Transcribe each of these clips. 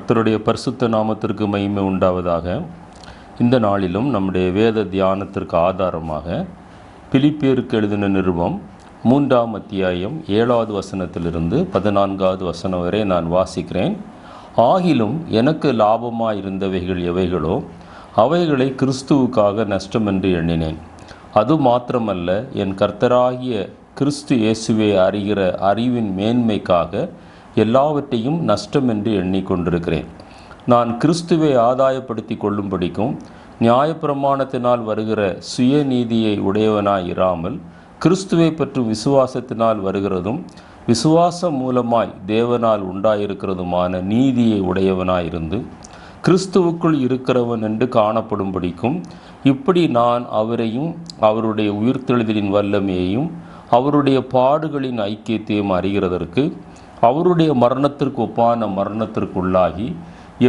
கர்த்தருடைய பரிசுத்த நாமத்திற்கு மகிமை உண்டாவதாக. இந்த நாளிலும் நம்முடைய வேத தியானத்திற்கு ஆதாரமாக பிலிப்பியருக்கு எழுதின நிருபம் 3ஆம் அத்தியாயம் 7வது வசனத்திலிருந்து 14வது வசனம் வரை நான் வாசிக்கிறேன். ஆகிலும் எனக்கு லாபமாயிருந்தவைகள் எவைகளோ அவைகளை கிறிஸ்துவுக்காக நஷ்டமென்று எண்ணினேன். அது மாத்திரமல்ல, என் கர்த்தராகிய கிறிஸ்து இயேசுவை அறிகிற அறிவின் மேன்மைக்காக எல்லாவற்றையும் நஷ்டம் என்று எண்ணிக்கொண்டிருக்கிறேன். நான் கிறிஸ்துவை ஆதாயப்படுத்தி கொள்ளும்படிக்கும் நியாயப்பிரமாணத்தினால் வருகிற சுயநீதியை உடையவனாயிராமல் கிறிஸ்துவை பற்றும் விசுவாசத்தினால் வருகிறதும் விசுவாசம் மூலமாய் தேவனால் உண்டாயிருக்கிறதுமான நீதியை உடையவனாயிருந்து கிறிஸ்துவுக்குள் இருக்கிறவன் என்று காணப்படும்படிக்கும் இப்படி நான் அவரையும் அவருடைய உயிர்த்தெழுதலின் வல்லமையையும் அவருடைய பாடுகளின் ஐக்கியத்தையும் அறிகிறதற்கு அவருடைய மரணத்திற்கு ஒப்பான மரணத்திற்குள்ளாகி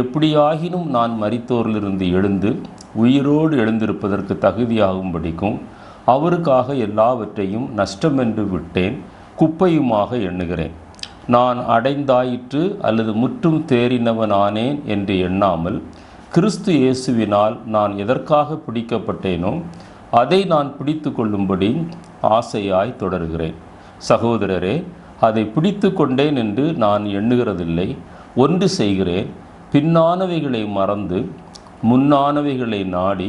எப்படியாகினும் நான் மரித்தோரிலிருந்து எழுந்து உயிரோடு எழுந்திருப்பதற்கு தகுதியாகும்படிக்கும் அவருக்காக எல்லாவற்றையும் நஷ்டமென்று விட்டேன், குப்பையுமாக எண்ணுகிறேன். நான் அடைந்தாயிற்று அல்லது முற்றும் தேறினவனானேன் என்று எண்ணாமல் கிறிஸ்து இயேசுவினால் நான் எதற்காக பிடிக்கப்பட்டேனோ அதை நான் பிடித்து கொள்ளும்படி ஆசையாய் தொடர்கிறேன். சகோதரரே, அதை பிடித்து கொண்டேன் என்று நான் எண்ணுகிறதில்லை. ஒன்று செய்கிறேன், பின்னானவைகளை மறந்து முன்னானவைகளை நாடி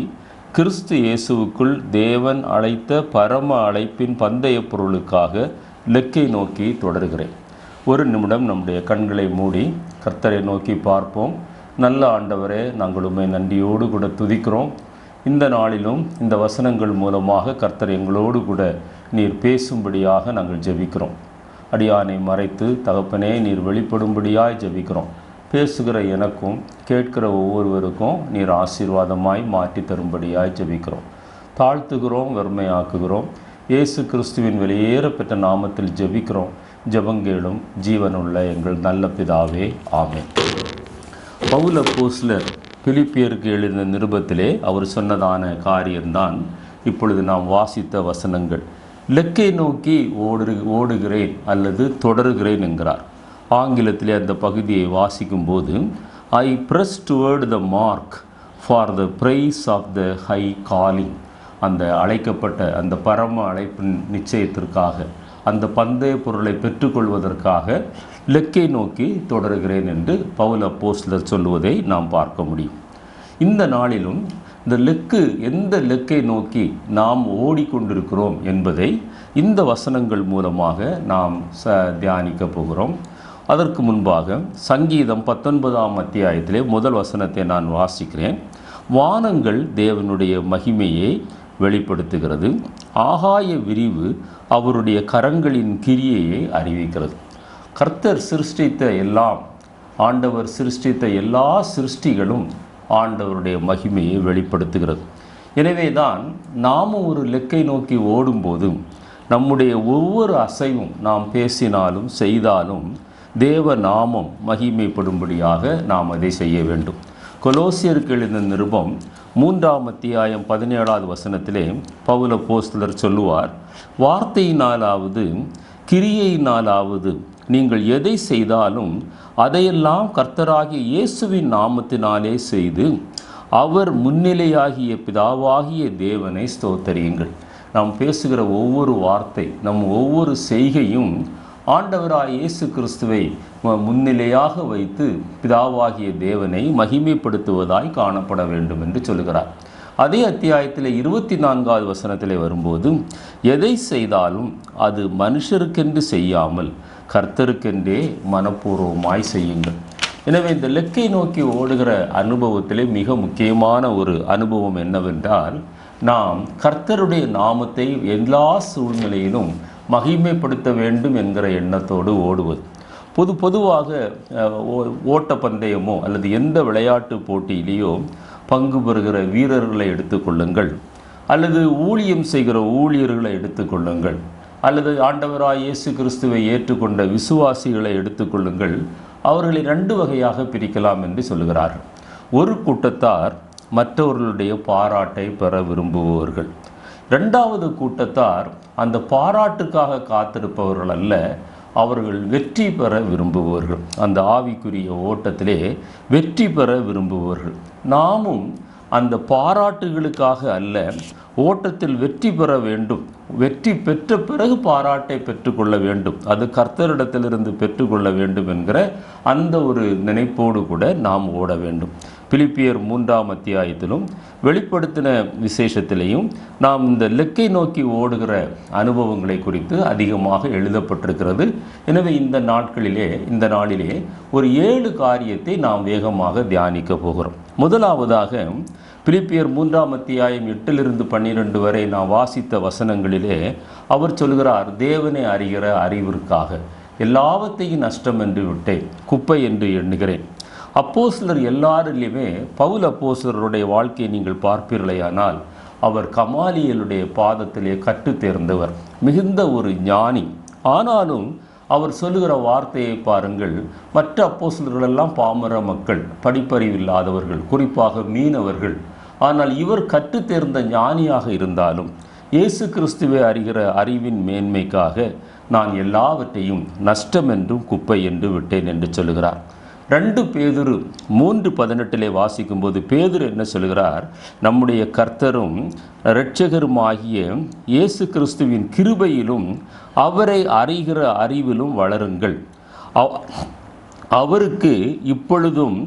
கிறிஸ்து இயேசுவுக்குள் தேவன் அழைத்த பரம அழைப்பின் பந்தய பொருளுக்காக இலக்கை நோக்கி தொடர்கிறேன். ஒரு நிமிடம் நம்முடைய கண்களை மூடி கர்த்தரை நோக்கி பார்ப்போம். நல்ல ஆண்டவரே, நாங்கள் உம்மை நன்றியோடு கூட துதிக்கிறோம். இந்த நாளிலும் இந்த வசனங்கள் மூலமாக கர்த்தர் எங்களோடு கூட நீர் பேசும்படியாக நாங்கள் ஜெபிக்கிறோம். அடியானை மறைத்து தகப்பனே நீர் வெளிப்படும்படியாய் ஜெபிக்கிறோம். பேசுகிற எனக்கும் கேட்கிற ஒவ்வொருவருக்கும் நீர் ஆசீர்வாதமாய் மாற்றி தரும்படியாய் ஜெபிக்கிறோம். தாழ்த்துகிறோம், வெறுமையாக்குகிறோம். இயேசு கிறிஸ்துவின் வெளியேற பெற்ற நாமத்தில் ஜெபிக்கிறோம். ஜெபங்கேளும் ஜீவனுள்ள எங்கள் நல்ல பிதாவே, ஆமென். பவுல் அப்போஸ்தலர் பிலிப்பியருக்கு எழுதின நிருபத்திலே அவர் சொன்னதான காரியம்தான் இப்பொழுது நாம் வாசித்த வசனங்கள். இலக்கை நோக்கி ஓடுகிறேன் அல்லது தொடருகிறேன் என்கிறார். ஆங்கிலத்திலே அந்த பகுதியை வாசிக்கும்போது ஐ press toward the mark for the praise of the high calling, அந்த அழைக்கப்பட்ட அந்த பரம அழைப்பின் நிச்சயத்திற்காக அந்த பந்தய பொருளை பெற்றுக்கொள்வதற்காக இலக்கை நோக்கி தொடருகிறேன் என்று பவுல் அப்போஸ்தலர் சொல்லுவதை நாம் பார்க்க முடியும். இந்த நாளிலும் இந்த லெக்கு எந்த லெக்கை நோக்கி நாம் ஓடிக்கொண்டிருக்கிறோம் என்பதை இந்த வசனங்கள் மூலமாக நாம் தியானிக்க போகிறோம். அதற்கு முன்பாக சங்கீதம் 19ஆம் அத்தியாயத்திலே முதல் வசனத்தை நான் வாசிக்கிறேன். வானங்கள் தேவனுடைய மகிமையை வெளிப்படுத்துகிறது, ஆகாய விரிவு அவருடைய கரங்களின் கிரியையை அறிவிக்கிறது. கர்த்தர் சிருஷ்டித்த எல்லாம், ஆண்டவர் சிருஷ்டித்த எல்லா சிருஷ்டிகளும் ஆண்டவருடைய மகிமையை வெளிப்படுத்துகிறது. எனவே தான் நாமும் ஒரு லெக்கை நோக்கி ஓடும்போதும் நம்முடைய ஒவ்வொரு அசைவும் நாம் பேசினாலும் செய்தாலும் தேவ நாமம் மகிமைப்படும்படியாக நாம் அதை செய்ய வேண்டும். கொலோசியருக்கு எழுதின நிருபம் 3ஆம் அத்தியாயம் 17வது வசனத்திலே பவுல் அப்போஸ்தலர் சொல்லுவார், வார்த்தையினாலாவது கிரியையினாலாவது நீங்கள் எதை செய்தாலும் அதையெல்லாம் கர்த்தராகிய இயேசுவின் நாமத்தினாலே செய்து அவர் முன்னிலையாகிய பிதாவாகிய தேவனை ஸ்தோத்தரியுங்கள். நாம் பேசுகிற ஒவ்வொரு வார்த்தை, நம் ஒவ்வொரு செய்கையும் ஆண்டவராய் இயேசு கிறிஸ்துவை முன்னிலையாக வைத்து பிதாவாகிய தேவனை மகிமைப்படுத்துவதாய் காணப்பட வேண்டும் என்று சொல்கிறார். அதே அத்தியாயத்தில் 24வது வசனத்திலே வரும்போது எதை செய்தாலும் அது மனுஷருக்கென்று செய்யாமல் கர்த்தருக்கென்றே மனப்பூர்வமாய் செய்யுங்கள். எனவே இந்த லெக்கை நோக்கி ஓடுகிற அனுபவத்திலே மிக முக்கியமான ஒரு அனுபவம் என்னவென்றால், நாம் கர்த்தருடைய நாமத்தை எல்லா சூழ்நிலையிலும் மகிமைப்படுத்த வேண்டும் என்கிற எண்ணத்தோடு ஓடுவது. பொதுவாக ஓட்டப்பந்தயமோ அல்லது எந்த விளையாட்டு போட்டியிலேயோ பங்கு பெறுகிற வீரர்களை எடுத்துக்கொள்ளுங்கள், அல்லது ஊழியம் செய்கிற ஊழியர்களை எடுத்துக்கொள்ளுங்கள், அல்லது ஆண்டவராய் இயேசு கிறிஸ்துவை ஏற்றுக்கொண்ட விசுவாசிகளை எடுத்துக்கொள்ளுங்கள். அவர்களை 2 வகையாக பிரிக்கலாம் என்று சொல்லுகிறார்கள். ஒரு கூட்டத்தார் மற்றவர்களுடைய பாராட்டை பெற விரும்புபவர்கள். 2வது கூட்டத்தார் அந்த பாராட்டுக்காக காத்திருப்பவர்கள் அல்ல, அவர்கள் வெற்றி பெற விரும்புபவர்கள். அந்த ஆவிக்குரிய ஓட்டத்திலே வெற்றி பெற விரும்புபவர்கள். நாமும் அந்த பாராட்டுகளுக்காக அல்ல, ஓட்டத்தில் வெற்றி பெற வேண்டும். வெற்றி பெற்ற பிறகு பாராட்டை பெற்றுக்கொள்ள வேண்டும், அது கர்த்தரிடத்திலிருந்து பெற்றுக்கொள்ள வேண்டும் என்கிற அந்த ஒரு நினைப்போடு கூட நாம் ஓட வேண்டும். பிலிப்பியர் 3ஆம் அத்தியாயத்திலும் வெளிப்படுத்தின விசேஷத்திலையும் நாம் இந்த இலக்கை நோக்கி ஓடுகிற அனுபவங்களை குறித்து அதிகமாக எழுதப்பட்டிருக்கிறது. எனவே இந்த நாளிலே ஒரு 7 காரியத்தை நாம் வேகமாக தியானிக்க போகிறோம். முதலாவதாக பிலிப்பியர் 3ஆம் அத்தியாயம் 8லிருந்து 12 வரை நான் வாசித்த வசனங்களிலே அவர் சொல்கிறார், தேவனை அறிகிற அறிவிற்காக எல்லாவற்றையும் நஷ்டம் என்று விட்டேன், குப்பை என்று எண்ணுகிறேன். அப்போஸ்தலர் எல்லாரிலுமே பவுல் அப்போஸ்தலருடைய வாழ்க்கையை நீங்கள் பார்ப்பீர்களேயானால் அவர் கமாலியலுடைய பாதத்திலே கற்று தேர்ந்தவர், மிகுந்த ஒரு ஞானி. ஆனாலும் அவர் சொல்லுகிற வார்த்தையை பாருங்கள், மற்ற அப்போஸ்தலர்களெல்லாம் பாமர மக்கள், படிப்பறிவில்லாதவர்கள், குறிப்பாக மீனவர்கள். ஆனால் இவர் கற்று தேர்ந்த ஞானியாக இருந்தாலும் இயேசு கிறிஸ்துவை அறிகிற அறிவின் மேன்மைக்காக நான் எல்லாவற்றையும் நஷ்டம் என்றும் குப்பை என்று விட்டேன் என்று சொல்லுகிறார். 2 பேதுரு 3:18 வாசிக்கும்போது பேதுரு என்ன சொல்கிறார், நம்முடைய கர்த்தரும் இரட்சகருமாகிய இயேசு கிறிஸ்துவின் கிருபையிலும் அவரை அறிகிற அறிவிலும் வளருங்கள், அவருக்கு இப்பொழுதும்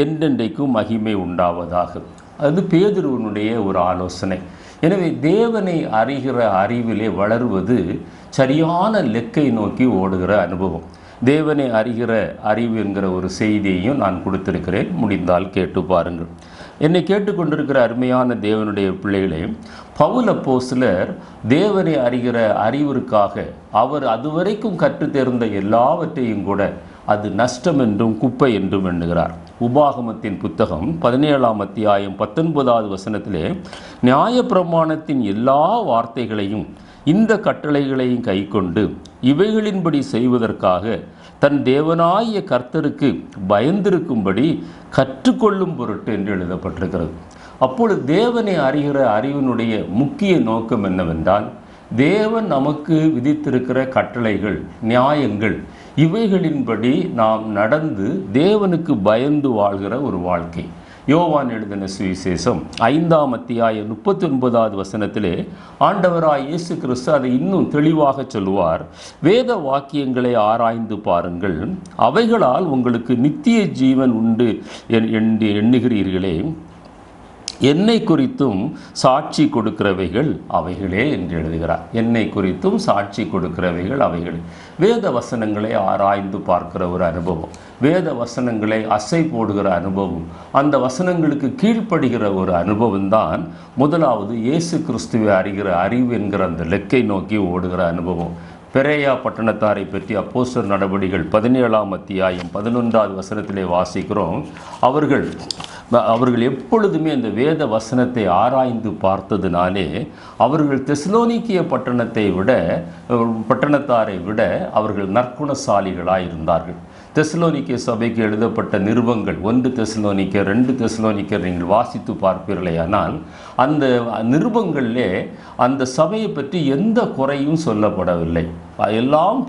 என்றென்றைக்கும் மகிமை உண்டாவதாக. அது பேதுருவனுடைய ஒரு ஆலோசனை. எனவே தேவனை அறிகிற அறிவிலே வளருவது சரியான இலக்கை நோக்கி ஓடுகிற அனுபவம். தேவனை அறிகிற அறிவு என்கிற ஒரு செய்தியையும் நான் கொடுத்திருக்கிறேன், முடிந்தால் கேட்டு பாருங்கள். என்னை கேட்டுக்கொண்டிருக்கிற அருமையான தேவனுடைய பிள்ளைகளே, பவுல் அப்போஸ்தலர் தேவனை அறிகிற அறிவிற்காக அவர் அதுவரைக்கும் கற்று தேர்ந்த எல்லாவற்றையும் கூட அது நஷ்டம் என்றும் குப்பை என்றும் எண்ணுகிறார். உபாகமத்தின் புத்தகம் 17ஆம் அத்தியாயம் 19வது வசனத்திலே நியாயப்பிரமாணத்தின் எல்லா வார்த்தைகளையும் இந்த கட்டளைகளையும் கைக்கொண்டு இவைகளின்படி செய்வதற்காக தன் தேவனாகிய கர்த்தருக்கு பயந்திருக்கும்படி கற்றுக்கொள்ளும் பொருட்டு என்று எழுதப்பட்டிருக்கிறது. அப்பொழுது தேவனை அறிகிற அறிவினுடைய முக்கிய நோக்கம் என்னவென்றால், தேவன் நமக்கு விதித்திருக்கிற கட்டளைகள், நியாயங்கள், இவைகளின்படி நாம் நடந்து தேவனுக்கு பயந்து வாழ்கிற ஒரு வாழ்க்கை. யோவான் எழுதின சுவிசேஷம் 5ஆம் அத்தியாயம் 39வது வசனத்திலே ஆண்டவராய் இயேசு கிறிஸ்து அதை இன்னும் தெளிவாக சொல்லுவார், வேத வாக்கியங்களை ஆராய்ந்து பாருங்கள், அவைகளால் உங்களுக்கு நித்திய ஜீவன் உண்டு என்று எண்ணுகிறீர்களே, என்னை குறித்தும் சாட்சி கொடுக்கிறவைகள் அவைகளே என்று எழுதுகிறார். என்னை குறித்தும் சாட்சி கொடுக்கிறவைகள் அவைகளே. வேத வசனங்களை ஆராய்ந்து பார்க்கிற ஒரு அனுபவம், வேத வசனங்களை அசை போடுகிற அனுபவம், அந்த வசனங்களுக்கு கீழ்ப்படுகிற ஒரு அனுபவம் தான் முதலாவது இயேசு கிறிஸ்துவை அறிகிற அறிவு என்கிற அந்த இலக்கை நோக்கி ஓடுகிற அனுபவம். பெரேயா பட்டணத்தாரை பற்றி அப்போஸ்தலர் நடபடிகள் 17ஆம் அத்தியாயம் 11வது வசனத்திலே வாசிக்கிறோம். அவர்கள் எப்பொழுதுமே அந்த வேத வசனத்தை ஆராய்ந்து பார்த்ததினாலே அவர்கள் தெசலோனிக்கிய பட்டணத்தாரை விட அவர்கள் நற்குணசாலிகளாக இருந்தார்கள். தெசலோனிக்கே சபைக்கு எழுதப்பட்ட நிருபங்கள் 1 தெசலோனிக்கர் 2 தெசலோனிக்கர் நீங்கள் வாசித்து பார்ப்பீர்களேயானால் அந்த நிருபங்களிலே அந்த சபையை பற்றி எந்த குறையும் சொல்லப்படவில்லை. எல்லாம்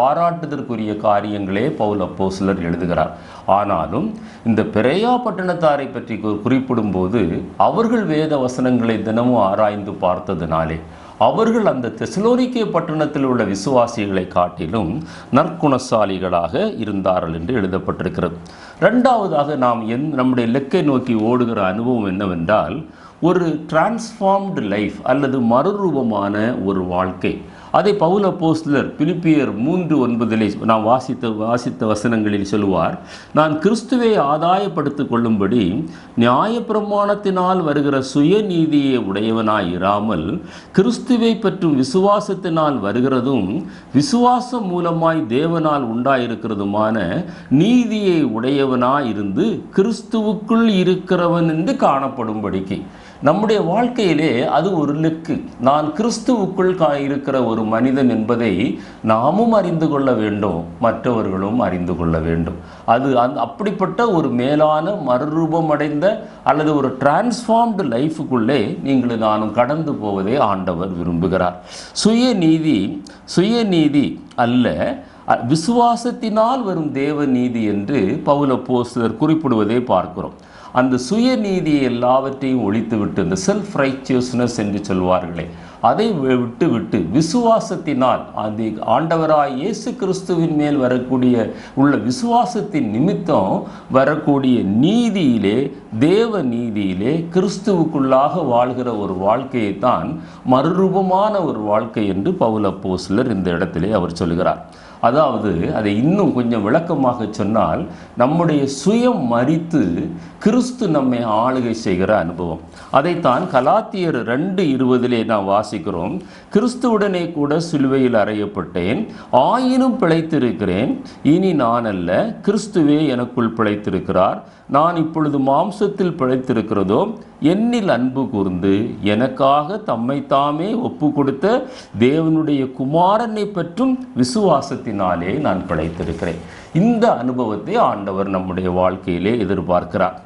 பாராட்டுதற்குரிய காரியங்களே பவுல் அப்போஸ்தலர் எழுதுகிறார். ஆனாலும் இந்த பெரேயா பட்டணத்தாரை பற்றி குறிப்பிடும் போது அவர்கள் வேத வசனங்களை தினமும் ஆராய்ந்து பார்த்ததினாலே அவர்கள் அந்த தெசலோனிக்கே பட்டணத்தில் உள்ள விசுவாசிகளை காட்டிலும் நற்குணசாலிகளாக இருந்தார்கள் என்று எழுதப்பட்டிருக்கிறது. 2வதாக நாம் நம்முடைய இலக்கை நோக்கி ஓடுகிற அனுபவம் என்னவென்றால், ஒரு டிரான்ஸ்ஃபார்ம்டு லைஃப் அல்லது மறுரூபமான ஒரு வாழ்க்கை. அதை பவுல் அப்போஸ்தலர் பிலிப்பியர் 3:9 நாம் வாசித்த வசனங்களில் சொல்லுவார், நான் கிறிஸ்துவை ஆதாயப்படுத்திக் கொள்ளும்படி நியாயப்பிரமாணத்தினால் வருகிற சுயநீதியை உடையவனாயிராமல் கிறிஸ்துவை பற்றும் விசுவாசத்தினால் வருகிறதும் விசுவாசம் மூலமாய் தேவனால் உண்டாயிருக்கிறதுமான நீதியை உடையவனாயிருந்து கிறிஸ்துவுக்குள் இருக்கிறவன் என்று காணப்படும்படிக்கு. நம்முடைய வாழ்க்கையிலே அது ஒரு இலக்கு. நான் கிறிஸ்துவுக்குள் இருக்கிற ஒரு மனிதன் என்பதை நாமும் அறிந்து கொள்ள வேண்டும், மற்றவர்களும் அறிந்து கொள்ள வேண்டும். அது அப்படிப்பட்ட ஒரு மேலான மறுரூபம் அடைந்த அல்லது ஒரு டிரான்ஸ்ஃபார்ம்டு லைஃபுக்குள்ளே நீங்கள் நானும் கடந்து போவதே ஆண்டவர் விரும்புகிறார். சுயநீதி அல்ல, விசுவாசத்தினால் வரும் தேவ நீதி என்று பவுல் அப்போஸ்தலர் குறிப்பிடுவதை பார்க்கிறோம். அந்த சுயநீதியை எல்லாவற்றையும் ஒழித்துவிட்டு, இந்த செல்ஃப் ரைச்சியஸ்னஸ் என்று சொல்வார்களே, அதை விட்டு விசுவாசத்தினால் அந்த ஆண்டவராய் இயேசு கிறிஸ்துவின் மேல் உள்ள விசுவாசத்தின் நிமித்தம் வரக்கூடிய நீதியிலே, தேவ நீதியிலே கிறிஸ்துவுக்குள்ளாக வாழ்கிற ஒரு வாழ்க்கையைத்தான் மறுரூபமான ஒரு வாழ்க்கை என்று பவுல் அப்போஸ்தலர் இந்த இடத்திலே அவர் சொல்கிறார். அதாவது அதை இன்னும் கொஞ்சம் விளக்கமாக சொன்னால், நம்முடைய சுயம் மரித்து கிறிஸ்து நம்மை ஆளுகை செய்கிற அனுபவம். அதைத்தான் கலாத்தியர் 2:20 நாம் வாசிக்கிறோம். கிறிஸ்துவுடனே கூட சிலுவையில் அறையப்பட்டேன், ஆயினும் பிழைத்திருக்கிறேன். இனி நான் அல்ல, கிறிஸ்துவே எனக்குள் பிழைத்திருக்கிறார். நான் இப்பொழுது மாம்சத்தில் பிழைத்திருக்கிறதோ என்னில் அன்பு கூர்ந்து எனக்காக தம்மைத்தாமே ஒப்பு கொடுத்த தேவனுடைய குமாரனை பற்றும் விசுவாசத்தினாலே நான் பிழைத்திருக்கிறேன். இந்த அனுபவத்தை ஆண்டவர் நம்முடைய வாழ்க்கையிலே எதிர்பார்க்கிறார்.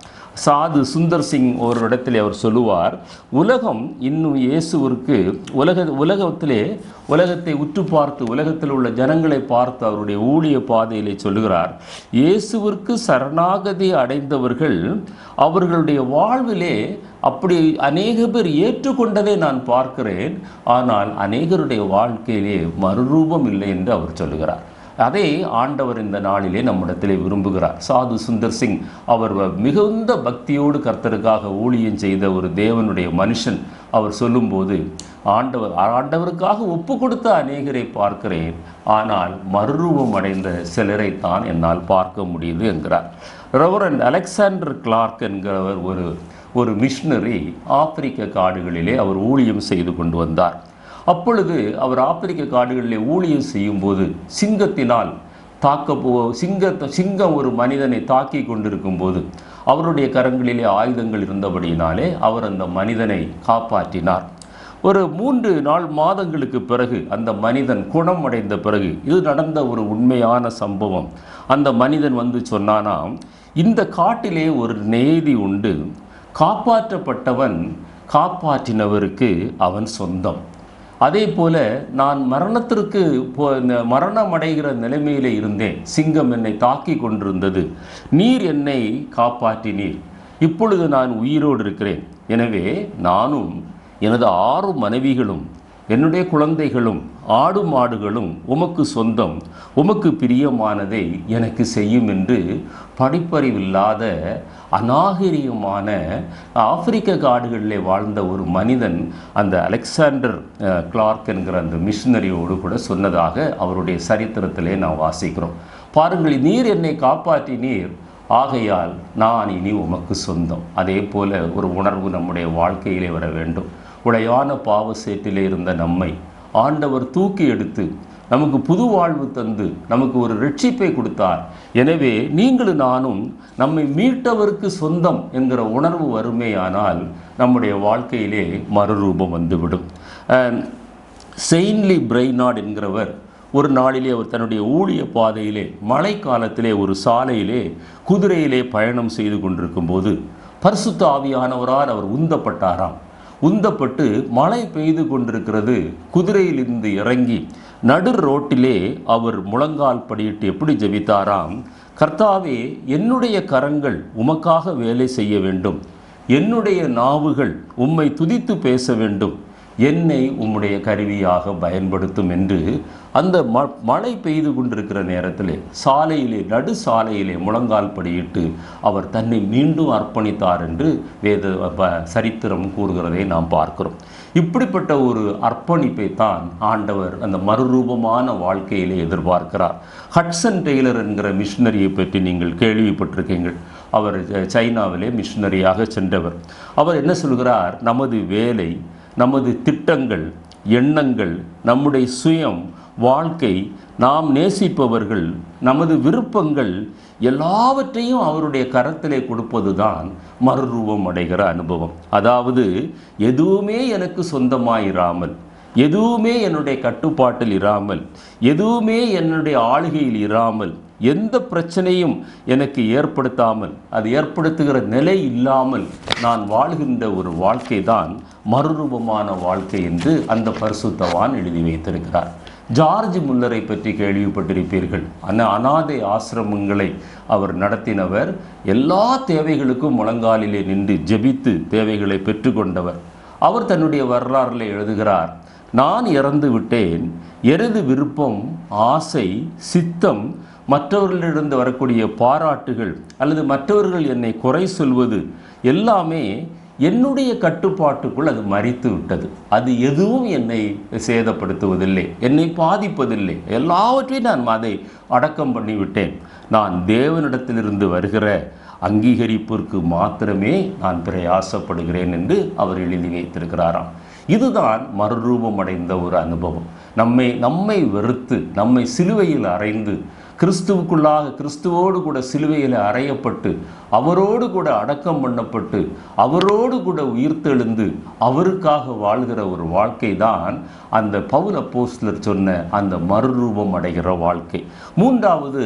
சாது சுந்தர் சிங் ஒரு இடத்திலே அவர் சொல்லுவார், உலகம் இன்னும் இயேசுவிற்கு உலகத்தை உற்று பார்த்து, உலகத்தில் உள்ள ஜனங்களை பார்த்து அவருடைய ஊழிய பாதையிலே சொல்லுகிறார், இயேசுவிற்கு சரணாகதி அடைந்தவர்கள் அவர்களுடைய வாழ்விலே அப்படி அநேக பேர் ஏற்றுக்கொண்டதை நான் பார்க்கிறேன். ஆனால் அநேகருடைய வாழ்க்கையிலே மறுரூபம் இல்லை என்று அவர் சொல்லுகிறார். அதை ஆண்டவர் இந்த நாளிலே நம்மிடத்திலே விரும்புகிறார். சாது சுந்தர் சிங் அவர் மிகுந்த பக்தியோடு கர்த்தருக்காக ஊழியம் செய்த ஒரு தேவனுடைய மனுஷன். அவர் சொல்லும்போது, ஆண்டவருக்காக ஒப்பு கொடுத்த அநேகரை பார்க்கிறேன், ஆனால் மறுரூபம் அடைந்த சிலரைத்தான் என்னால் பார்க்க முடியுது என்கிறார். ரெவரண்ட் அலெக்சாண்டர் கிளார்க் என்கிறவர் ஒரு மிஷனரி ஆப்பிரிக்க காடுகளிலே அவர் ஊழியம் செய்து கொண்டு வந்தார். அப்பொழுது அவர் ஆப்பிரிக்க காடுகளிலே ஊழியம் செய்யும்போது சிங்கத்தினால் சிங்கம் ஒரு மனிதனை தாக்கி கொண்டிருக்கும் போது அவருடைய கரங்களிலே ஆயுதங்கள் இருந்தபடியினாலே அவர் அந்த மனிதனை காப்பாற்றினார். ஒரு 3 மாதங்களுக்கு பிறகு அந்த மனிதன் குணம் அடைந்த பிறகு, இது நடந்த ஒரு உண்மையான சம்பவம், அந்த மனிதன் வந்து சொன்னானாம், இந்த காட்டிலே ஒரு நியதி உண்டு, காப்பாற்றப்பட்டவன் காப்பாற்றினவருக்கு அவன் சொந்தம். அதே போல நான் மரணம் அடைகிற நிலைமையிலே இருந்தேன், சிங்கம் என்னை தாக்கி கொண்டிருந்தது, நீர் என்னை காப்பாற்றினீர், இப்பொழுது நான் உயிரோடு இருக்கிறேன். எனவே நானும் எனது 6 மனைவிகளும் என்னுடைய குழந்தைகளும் ஆடு மாடுகளும் உமக்கு சொந்தம், உமக்கு பிரியமானதை எனக்கு செய்யும் என்று படிப்பறிவில்லாத அநாகரிகமான ஆப்பிரிக்க காடுகளிலே வாழ்ந்த ஒரு மனிதன் அந்த அலெக்சாண்டர் கிளார்க் என்கிற அந்த மிஷனரியோடு கூட சொன்னதாக அவருடைய சரித்திரத்திலே நாம் வாசிக்கிறோம். பாருங்கள், நீர் என்னை காப்பாற்றினீர், ஆகையால் நான் இனி உமக்கு சொந்தம். அதே போல ஒரு உணர்வு நம்முடைய வாழ்க்கையிலே வர வேண்டும். உடையான பாவ சேற்றிலே இருந்த நம்மை ஆண்டவர் தூக்கி எடுத்து நமக்கு புது வாழ்வு தந்து நமக்கு ஒரு ரட்சிப்பை கொடுத்தார். எனவே நீங்களும் நானும் நம்மை மீட்டவருக்கு சொந்தம் என்கிற உணர்வு வருமேயானால் நம்முடைய வாழ்க்கையிலே மறுரூபம் வந்துவிடும். செயின்லி பிரைனார்ட் என்கிறவர் ஒரு நாளிலே அவர் தன்னுடைய ஊழிய பாதையிலே மழை காலத்திலே ஒரு சாலையிலே குதிரையிலே பயணம் செய்து கொண்டிருக்கும் போது பரிசுத்த ஆவியானவரால் அவர் உந்தப்பட்டு மழை பெய்து கொண்டிருக்கிறது. குதிரையிலிருந்து இறங்கி நடு ரோட்டிலே அவர் முழங்கால் படியிட்டு எப்படி ஜெபித்தாராம், கர்த்தாவே, என்னுடைய கரங்கள் உமக்காக வேலை செய்ய வேண்டும், என்னுடைய நாவுகள் உம்மை துதித்து பேச வேண்டும், என்னை உம்முடைய கருவியாக பயன்படுத்தும் என்று அந்த மழை பெய்து கொண்டிருக்கிற நேரத்தில் நடு சாலையிலே முழங்கால் படியிட்டு அவர் தன்னை மீண்டும் அர்ப்பணித்தார் என்று சரித்திரம் கூறுகிறதை நாம் பார்க்கிறோம். இப்படிப்பட்ட ஒரு அர்ப்பணிப்பை தான் ஆண்டவர் அந்த மறுரூபமான வாழ்க்கையிலே எதிர்பார்க்கிறார். ஹட்சன் டெய்லர் என்கிற மிஷனரியை பற்றி நீங்கள் கேள்விப்பட்டிருக்கீங்கள். அவர் சைனாவிலே மிஷனரியாக சென்றவர். அவர் என்ன சொல்கிறார், நமது வேலை, நமது திட்டங்கள், எண்ணங்கள், நம்முடைய சுயம், வாழ்க்கை, நாம் நேசிப்பவர்கள், நமது விருப்பங்கள் எல்லாவற்றையும் அவருடைய கரத்திலே கொடுப்பது தான் மறுரூபம் அடைகிற அனுபவம். அதாவது எதுவுமே எனக்கு சொந்தமாயிராமல் எதுவுமே என்னுடைய கட்டுப்பாட்டில் இராமல், எதுவுமே என்னுடைய ஆளுகையில் இராமல், எந்த பிரச்சனையும் எனக்கு ஏற்படுத்தாமல், அது ஏற்படுத்துகிற நிலை இல்லாமல் நான் வாழ்கின்ற ஒரு வாழ்க்கை தான் மறுரூபமான வாழ்க்கை என்று அந்த பரிசுத்தவான் எழுதி வைத்திருக்கிறார். ஜார்ஜ் முல்லரை பற்றி கேள்விப்பட்டிருப்பீர்கள். அனாதை ஆசிரமங்களை அவர் நடத்தினவர். எல்லா தேவைகளுக்கும் முழங்காலிலே நின்று ஜெபித்து தேவைகளை பெற்றுக்கொண்டவர். அவர் தன்னுடைய வரலாறில் எழுதுகிறார், நான் இறந்து விட்டேன், எனது விருப்பம், ஆசை, சித்தம், மற்றவர்களிலிருந்து வரக்கூடிய பாராட்டுகள் அல்லது மற்றவர்கள் என்னை குறை சொல்வது எல்லாமே என்னுடைய கட்டுப்பாட்டுக்குள் அது மறித்து விட்டது. அது எதுவும் என்னை சேதப்படுத்துவதில்லை, என்னை பாதிப்பதில்லை. எல்லாவற்றையும் நான் அதை அடக்கம் பண்ணிவிட்டேன். நான் தேவனிடத்திலிருந்து வருகிற அங்கீகரிப்பிற்கு மாத்திரமே நான் பிரயாசப்படுகிறேன் என்று அவர் எழுதி வைத்திருக்கிறாராம். இதுதான் மறுரூபம் அடைந்த ஒரு அனுபவம். நம்மை வெறுத்து, நம்மை சிலுவையில் அறைந்து, கிறிஸ்துவுக்குள்ளாக கிறிஸ்துவோடு கூட சிலுவையில் அறையப்பட்டு, அவரோடு கூட அடக்கம் பண்ணப்பட்டு, அவரோடு கூட உயிர்த்தெழுந்து அவருக்காக வாழ்கிற ஒரு வாழ்க்கை தான் அந்த பவுல் அப்போஸ்தலர் சொன்ன அந்த மறுரூபம் அடைகிற வாழ்க்கை. மூன்றாவது,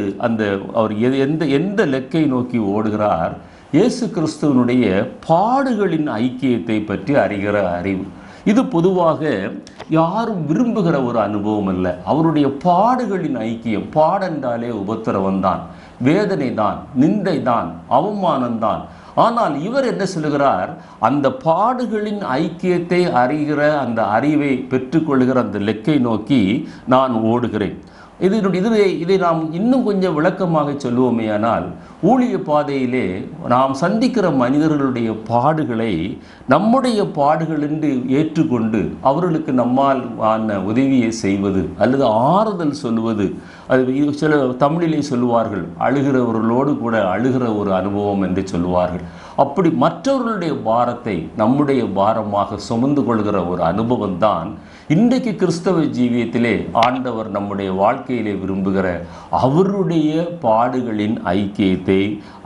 அவர் எந்த இலக்கை நோக்கி ஓடுகிறார்? இயேசு கிறிஸ்துவனுடைய பாடுகளின் ஐக்கியத்தை பற்றி அறிகிற அறிவு. இது பொதுவாக யாரும் விரும்புகிற ஒரு அனுபவம் அல்ல. அவருடைய பாடுகளின் ஐக்கியம். பாடென்றாலே உபத்திரவம்தான், வேதனை தான், நிந்தை தான், அவமானம்தான். ஆனால் இவர் என்ன சொல்லுகிறார்? அந்த பாடுகளின் ஐக்கியத்தை அறிகிற அந்த அறிவை பெற்றுக்கொள்கிற அந்த இலக்கை நோக்கி நான் ஓடுகிறேன். இதை நாம் இன்னும் கொஞ்சம் விளக்கமாக சொல்லுவோமேயானால், ஊழிய பாதையிலே நாம் சந்திக்கிற மனிதர்களுடைய பாடுகளை நம்முடைய பாடுகள் என்று ஏற்றுக்கொண்டு அவர்களுக்கு நம்மால் ஆன உதவியை செய்வது அல்லது ஆறுதல் சொல்லுவது, அது சில தமிழிலே சொல்லுவார்கள், அழுகிறவர்களோடு கூட அழுகிற ஒரு அனுபவம் என்று சொல்லுவார்கள். அப்படி மற்றவர்களுடைய பாரத்தை நம்முடைய பாரமாக சுமந்து கொள்கிற ஒரு அனுபவம் தான் இன்றைக்கு கிறிஸ்தவ ஜீவியத்திலே ஆண்டவர் நம்முடைய வாழ்க்கையிலே விரும்புகிற அவருடைய பாடுகளின் ஐக்கியத்தை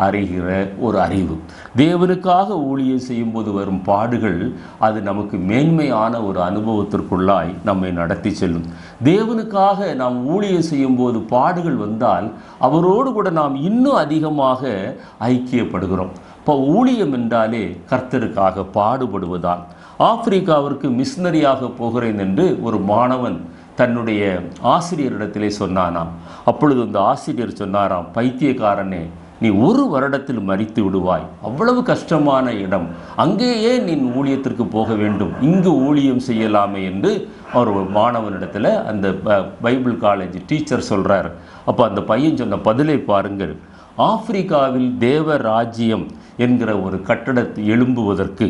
அறிகிற ஒரு அறிவு. தேவனுக்காக ஊழியம் செய்யும்போது வரும் பாடுகள் அது நமக்கு மேன்மையான ஒரு அனுபவத்திற்குள்ளாய் நம்மை நடத்தி செல்லும். தேவனுக்காக நாம் ஊழியம் செய்யும்போது பாடுகள் வந்தால் அவரோடு கூட நாம் இன்னும் அதிகமாக ஐக்கியப்படுகிறோம். இப்போ ஊழியம் என்றாலே கர்த்தருக்காக பாடுபடுவதால். ஆப்பிரிக்காவிற்கு மிஷனரியாக போகிறேன் என்று ஒரு மாணவன் தன்னுடைய ஆசிரியரிடத்திலே சொன்னானாம். அப்பொழுது அந்த ஆசிரியர் சொன்னாராம், பைத்தியக்காரனே, நீ 1 வருடத்தில் மரித்து விடுவாய், அவ்வளவு கஷ்டமான இடம், அங்கேயே நீ ஊழியத்திற்கு போக வேண்டும், இங்கு ஊழியம் செய்யலாமே என்று அவர் மாணவனிடத்தில் அந்த பைபிள் காலேஜ் டீச்சர் சொல்கிறார். அப்போ அந்த பையன் சொன்ன பதிலை பாருங்கள். ஆப்பிரிக்காவில் தேவ ராஜ்யம் என்கிற ஒரு கட்டடத்தை எழும்புவதற்கு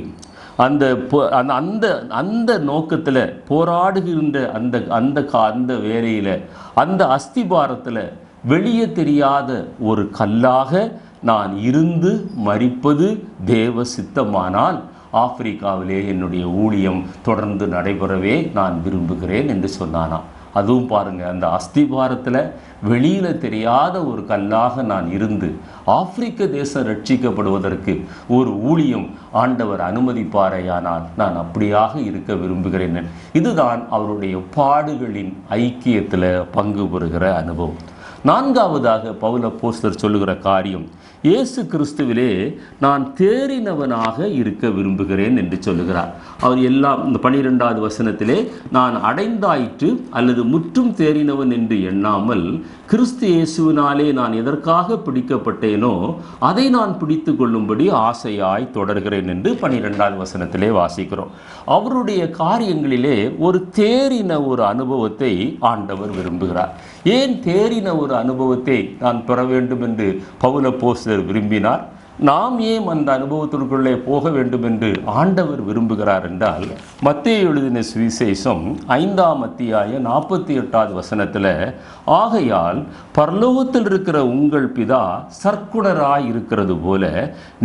அந்த நோக்கத்தில் போராடுகின்ற அந்த வேலையில் அந்த அஸ்திபாரத்தில் வெளியே தெரியாத ஒரு கல்லாக நான் இருந்து மரிப்பது தேவ சித்தமானால் ஆப்பிரிக்காவிலே என்னுடைய ஊழியம் தொடர்ந்து நடைபெறவே நான் விரும்புகிறேன் என்று சொன்னானாம். அதுவும் பாருங்கள், அந்த அஸ்திபாரத்தில் வெளியில் தெரியாத ஒரு கல்லாக நான் இருந்து ஆப்பிரிக்க தேசம் ரட்சிக்கப்படுவதற்கு ஒரு ஊழியம் ஆண்டவர் அனுமதிப்பாரையானால் நான் அப்படியாக இருக்க விரும்புகிறேன். இதுதான் அவருடைய பாடுகளின் ஐக்கியத்தில் பங்கு பெறுகிற அனுபவம். நான்காவதாக பவுல் அப்போஸ்தலர் சொல்லுகிற காரியம், இயேசு கிறிஸ்துவிலே நான் தேறினவனாக இருக்க விரும்புகிறேன் என்று சொல்லுகிறார். அவர் எல்லாம் இந்த 12வது வசனத்திலே, நான் அடைந்தாயிற்று அல்லது முற்றும் தேறினவன் என்று எண்ணாமல் கிறிஸ்து இயேசுவினாலே நான் எதற்காக பிடிக்கப்பட்டேனோ அதை நான் பிடித்து கொள்ளும்படி ஆசையாய் தொடர்கிறேன் என்று 12வது வசனத்திலே வாசிக்கிறோம். அவருடைய காரியங்களிலே ஒரு தேறின ஒரு அனுபவத்தை ஆண்டவர் விரும்புகிறார். ஏன் தேறின ஒரு அனுபவத்தை நான் பெற வேண்டும் என்று பவுல் அப்போஸ்தலர் விரும்பினார்? நாம் ஏன் அந்த அனுபவத்திற்குள்ளே போக வேண்டும் என்று ஆண்டவர் விரும்புகிறார் என்றால், மத்தேயு எழுதின சுவிசேஷம் 5ஆம் அத்தியாயம் 48வது வசனத்தில், ஆகையால் பரலோகத்தில் இருக்கிற உங்கள் பிதா சற்குணராய் இருக்கிறது போல